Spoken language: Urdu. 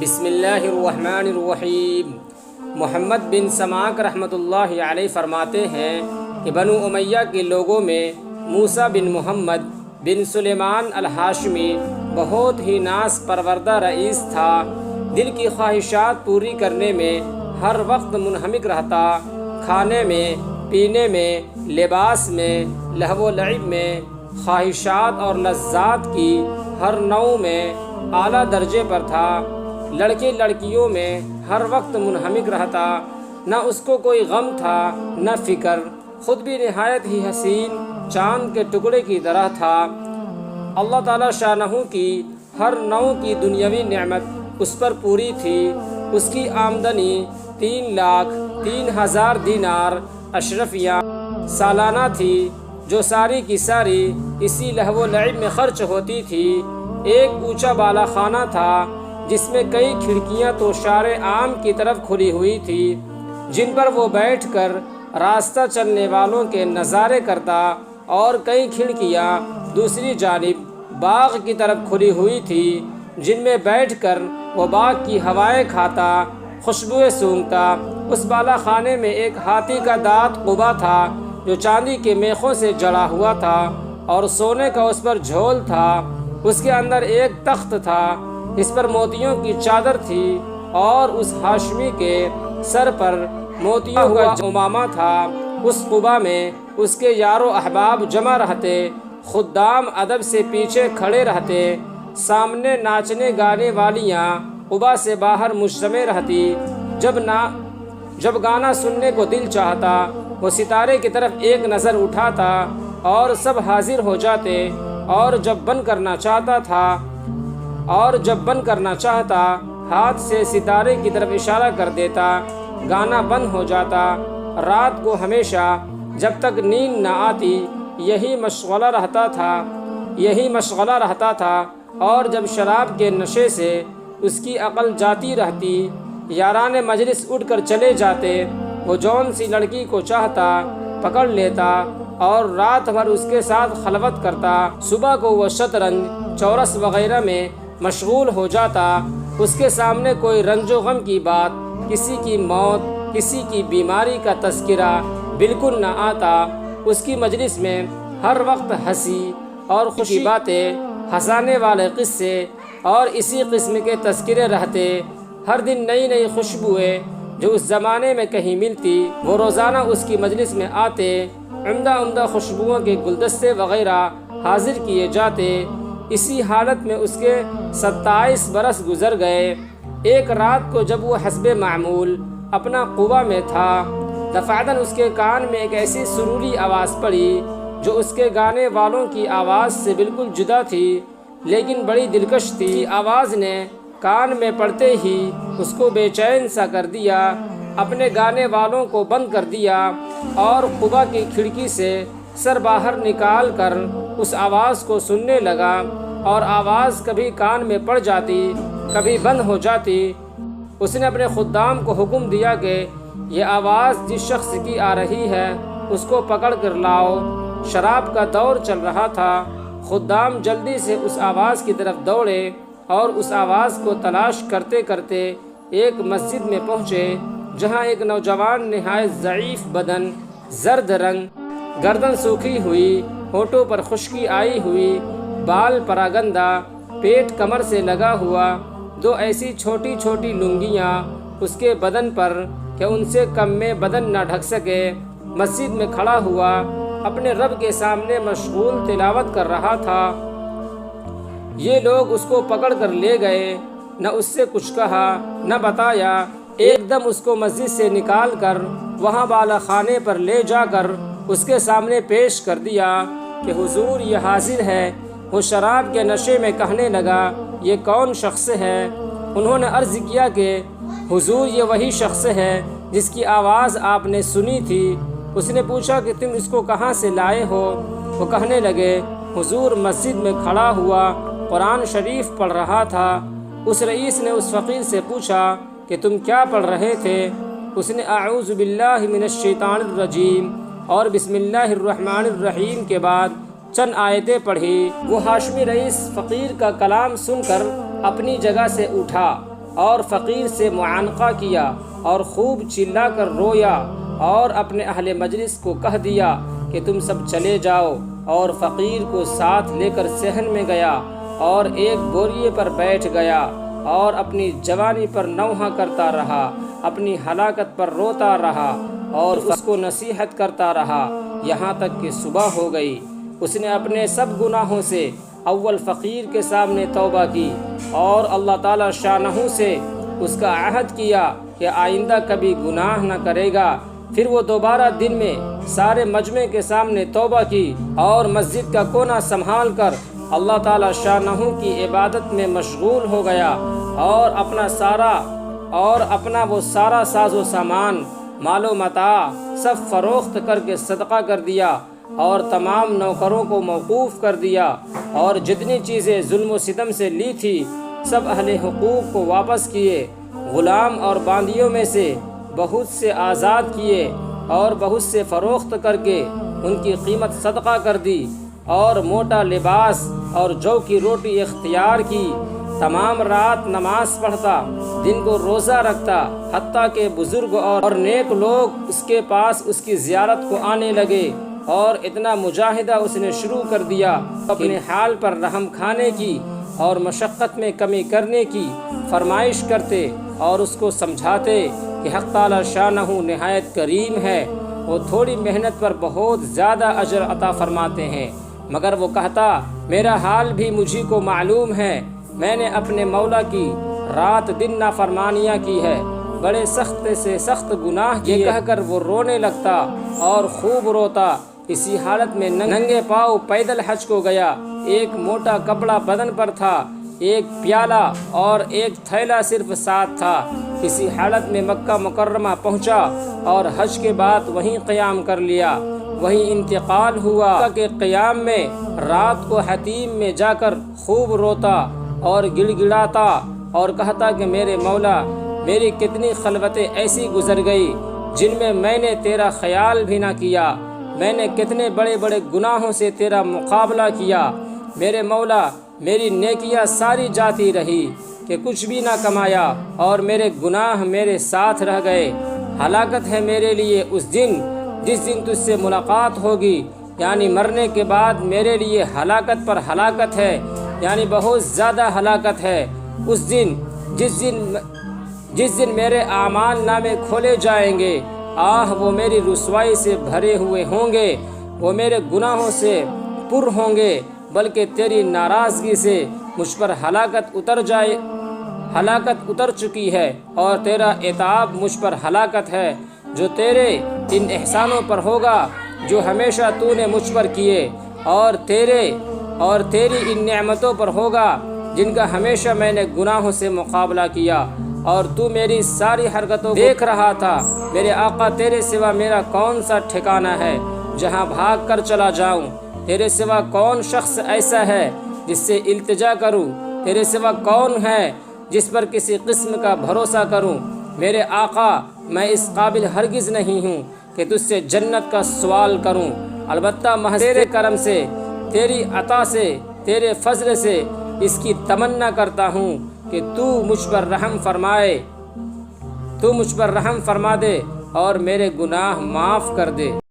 بسم اللہ الرحمن الرحیم۔ محمد بن سماک رحمۃ اللہ علیہ فرماتے ہیں کہ بنو امیہ کے لوگوں میں موسیٰ بن محمد بن سلیمان الہاشمی بہت ہی ناز پروردہ رئیس تھا۔ دل کی خواہشات پوری کرنے میں ہر وقت منہمک رہتا، کھانے میں، پینے میں، لباس میں، لہو و لعب میں، خواہشات اور لذات کی ہر نوع میں اعلیٰ درجے پر تھا۔ لڑکے لڑکیوں میں ہر وقت منہمک رہتا، نہ اس کو کوئی غم تھا نہ فکر، خود بھی نہایت ہی حسین چاند کے ٹکڑے کی طرح تھا۔ اللہ تعالیٰ شانہ کی ہر نوع کی دنیاوی نعمت اس پر پوری تھی۔ اس کی آمدنی 3,03,000 دینار اشرفیہ سالانہ تھی، جو ساری کی ساری اسی لہو و لعب میں خرچ ہوتی تھی۔ ایک اونچا بالا خانہ تھا جس میں کئی کھڑکیاں تو شار عام کی طرف کھلی ہوئی تھی، جن پر وہ بیٹھ کر راستہ چلنے والوں کے نظارے کرتا، اور کئی کھڑکیاں دوسری جانب باغ کی طرف کھلی ہوئی تھی، جن میں بیٹھ کر وہ باغ کی ہوائیں کھاتا، خوشبوئیں سونگھتا۔ اس بالا خانے میں ایک ہاتھی کا دانت قبا تھا جو چاندی کے میخوں سے جڑا ہوا تھا، اور سونے کا اس پر جھول تھا۔ اس کے اندر ایک تخت تھا، اس پر موتیوں کی چادر تھی، اور اس ہاشمی کے سر پر موتیوں کا عمامہ تھا۔ اس قبا میں اس کے یار و احباب جمع رہتے، خدام ادب سے پیچھے کھڑے رہتے، سامنے ناچنے گانے والیاں قبا سے باہر مجتمع رہتی۔ جب گانا سننے کو دل چاہتا، وہ ستارے کی طرف ایک نظر اٹھاتا اور سب حاضر ہو جاتے، اور جب بند کرنا چاہتا ہاتھ سے ستارے کی طرف اشارہ کر دیتا، گانا بند ہو جاتا۔ رات کو ہمیشہ جب تک نیند نہ آتی یہی مشغلہ رہتا تھا، اور جب شراب کے نشے سے اس کی عقل جاتی رہتی، یاران مجلس اٹھ کر چلے جاتے، وہ جون سی لڑکی کو چاہتا پکڑ لیتا اور رات بھر اس کے ساتھ خلوت کرتا۔ صبح کو وہ شطرنج، چورس وغیرہ میں مشغول ہو جاتا۔ اس کے سامنے کوئی رنج و غم کی بات، کسی کی موت، کسی کی بیماری کا تذکرہ بالکل نہ آتا۔ اس کی مجلس میں ہر وقت ہنسی اور خوشی باتیں، ہنسانے والے قصے اور اسی قسم کے تذکرے رہتے۔ ہر دن نئی نئی خوشبوئیں جو اس زمانے میں کہیں ملتی، وہ روزانہ اس کی مجلس میں آتے۔ عمدہ خوشبوؤں کے گلدستے وغیرہ حاضر کیے جاتے۔ اسی حالت میں اس کے 27 برس گزر گئے۔ ایک رات کو جب وہ حسب معمول اپنا قبا میں تھا، دفعتاً اس کے کان میں ایک ایسی سرولی آواز پڑی جو اس کے گانے والوں کی آواز سے بالکل جدا تھی، لیکن بڑی دلکش تھی۔ آواز نے کان میں پڑتے ہی اس کو بے چین سا کر دیا۔ اپنے گانے والوں کو بند کر دیا اور قبا کی کھڑکی سے سر باہر نکال کر اس آواز کو سننے لگا، اور آواز کبھی کان میں پڑ جاتی، کبھی بند ہو جاتی۔ اس نے اپنے خدام کو حکم دیا کہ یہ آواز جس شخص کی آ رہی ہے اس کو پکڑ کر لاؤ۔ شراب کا دور چل رہا تھا۔ خدام جلدی سے اس آواز کی طرف دوڑے اور اس آواز کو تلاش کرتے کرتے ایک مسجد میں پہنچے، جہاں ایک نوجوان نہایت ضعیف بدن، زرد رنگ، گردن سوکھی ہوئی، ہونٹوں پر خشکی آئی ہوئی، بال پراگندہ، پیٹ کمر سے لگا ہوا، دو ایسی چھوٹی چھوٹی لنگیاں اس کے بدن پر کہ ان سے کم میں بدن نہ ڈھک سکے، مسجد میں کھڑا ہوا اپنے رب کے سامنے مشغول تلاوت کر رہا تھا۔ یہ لوگ اس کو پکڑ کر لے گئے، نہ اس سے کچھ کہا نہ بتایا۔ ایک دم اس کو مسجد سے نکال کر وہاں بالا خانے پر لے جا کر اس کے سامنے پیش کر دیا کہ حضور یہ حاضر ہے۔ وہ شراب کے نشے میں کہنے لگا، یہ کون شخص ہے؟ انہوں نے عرض کیا کہ حضور یہ وہی شخص ہے جس کی آواز آپ نے سنی تھی۔ اس نے پوچھا کہ تم اس کو کہاں سے لائے ہو؟ وہ کہنے لگے، حضور مسجد میں کھڑا ہوا قرآن شریف پڑھ رہا تھا۔ اس رئیس نے اس فقیر سے پوچھا کہ تم کیا پڑھ رہے تھے؟ اس نے اعوذ باللہ من الشیطان الرجیم اور بسم اللہ الرحمن الرحیم کے بعد چند آیتیں پڑھی۔ وہ ہاشمی رئیس فقیر کا کلام سن کر اپنی جگہ سے اٹھا اور فقیر سے معانقہ کیا اور خوب چلا کر رویا اور اپنے اہل مجلس کو کہہ دیا کہ تم سب چلے جاؤ، اور فقیر کو ساتھ لے کر صحن میں گیا اور ایک بوریے پر بیٹھ گیا اور اپنی جوانی پر نوحہ کرتا رہا، اپنی ہلاکت پر روتا رہا اور اس کو نصیحت کرتا رہا یہاں تک کہ صبح ہو گئی۔ اس نے اپنے سب گناہوں سے اول فقیر کے سامنے توبہ کی اور اللہ تعالی شانہ سے اس کا عہد کیا کہ آئندہ کبھی گناہ نہ کرے گا۔ پھر وہ دوبارہ دن میں سارے مجمع کے سامنے توبہ کی اور مسجد کا کونا سنبھال کر اللہ تعالی شانہ کی عبادت میں مشغول ہو گیا اور اپنا وہ سارا ساز و سامان، مال و متاع سب فروخت کر کے صدقہ کر دیا اور تمام نوکروں کو موقوف کر دیا، اور جتنی چیزیں ظلم و ستم سے لی تھی سب اہل حقوق کو واپس کیے، غلام اور باندیوں میں سے بہت سے آزاد کیے اور بہت سے فروخت کر کے ان کی قیمت صدقہ کر دی، اور موٹا لباس اور جو کی روٹی اختیار کی، تمام رات نماز پڑھتا، دن کو روزہ رکھتا، حتیٰ کہ بزرگ اور نیک لوگ اس کے پاس اس کی زیارت کو آنے لگے، اور اتنا مجاہدہ اس نے شروع کر دیا اپنے حال پر رحم کھانے کی اور مشقت میں کمی کرنے کی فرمائش کرتے اور اس کو سمجھاتے کہ حق تعالی شانہ نہایت کریم ہے، وہ تھوڑی محنت پر بہت زیادہ اجر عطا فرماتے ہیں۔ مگر وہ کہتا میرا حال بھی مجھی کو معلوم ہے، میں نے اپنے مولا کی رات دن نافرمانیاں کی ہے، بڑے سخت سے سخت گناہ کیے، یہ کہہ کر وہ رونے لگتا اور خوب روتا۔ اسی حالت میں ننگے پاؤں پیدل حج کو گیا، ایک موٹا کپڑا بدن پر تھا، ایک پیالہ اور ایک تھیلا صرف ساتھ تھا۔ اسی حالت میں مکہ مکرمہ پہنچا اور حج کے بعد وہیں قیام کر لیا، وہیں انتقال ہوا۔ مکہ کے قیام میں رات کو حتیم میں جا کر خوب روتا اور گڑ گڑاتا اور کہتا کہ میرے مولا، میری کتنی خلوتیں ایسی گزر گئی جن میں نے تیرا خیال بھی نہ کیا، میں نے کتنے بڑے بڑے گناہوں سے تیرا مقابلہ کیا، میرے مولا میری نیکیاں ساری جاتی رہی کہ کچھ بھی نہ کمایا اور میرے گناہ میرے ساتھ رہ گئے۔ ہلاکت ہے میرے لیے اس دن جس دن تجھ سے ملاقات ہوگی، یعنی مرنے کے بعد میرے لیے ہلاکت پر ہلاکت ہے، یعنی بہت زیادہ ہلاکت ہے۔ اس دن جس دن میرے اعمال نامے کھولے جائیں گے، آہ وہ میری رسوائی سے بھرے ہوئے ہوں گے، وہ میرے گناہوں سے پر ہوں گے، بلکہ تیری ناراضگی سے مجھ پر ہلاکت اتر چکی ہے، اور تیرا عتاب مجھ پر ہلاکت ہے، جو تیرے ان احسانوں پر ہوگا جو ہمیشہ تو نے مجھ پر کیے، اور تیری ان نعمتوں پر ہوگا جن کا ہمیشہ میں نے گناہوں سے مقابلہ کیا، اور تو میری ساری حرکتوں دیکھ رہا تھا۔ میرے آقا تیرے سوا میرا کون سا ٹھکانہ ہے جہاں بھاگ کر چلا جاؤں؟ تیرے سوا کون شخص ایسا ہے جس سے التجا کروں؟ تیرے سوا کون ہے جس پر کسی قسم کا بھروسہ کروں؟ میرے آقا میں اس قابل ہرگز نہیں ہوں کہ تجھ سے جنت کا سوال کروں، البتہ محض تیرے کرم سے، تیری عطا سے، تیرے فضل سے اس کی تمنا کرتا ہوں کہ تو مجھ پر رحم فرما دے اور میرے گناہ معاف کر دے۔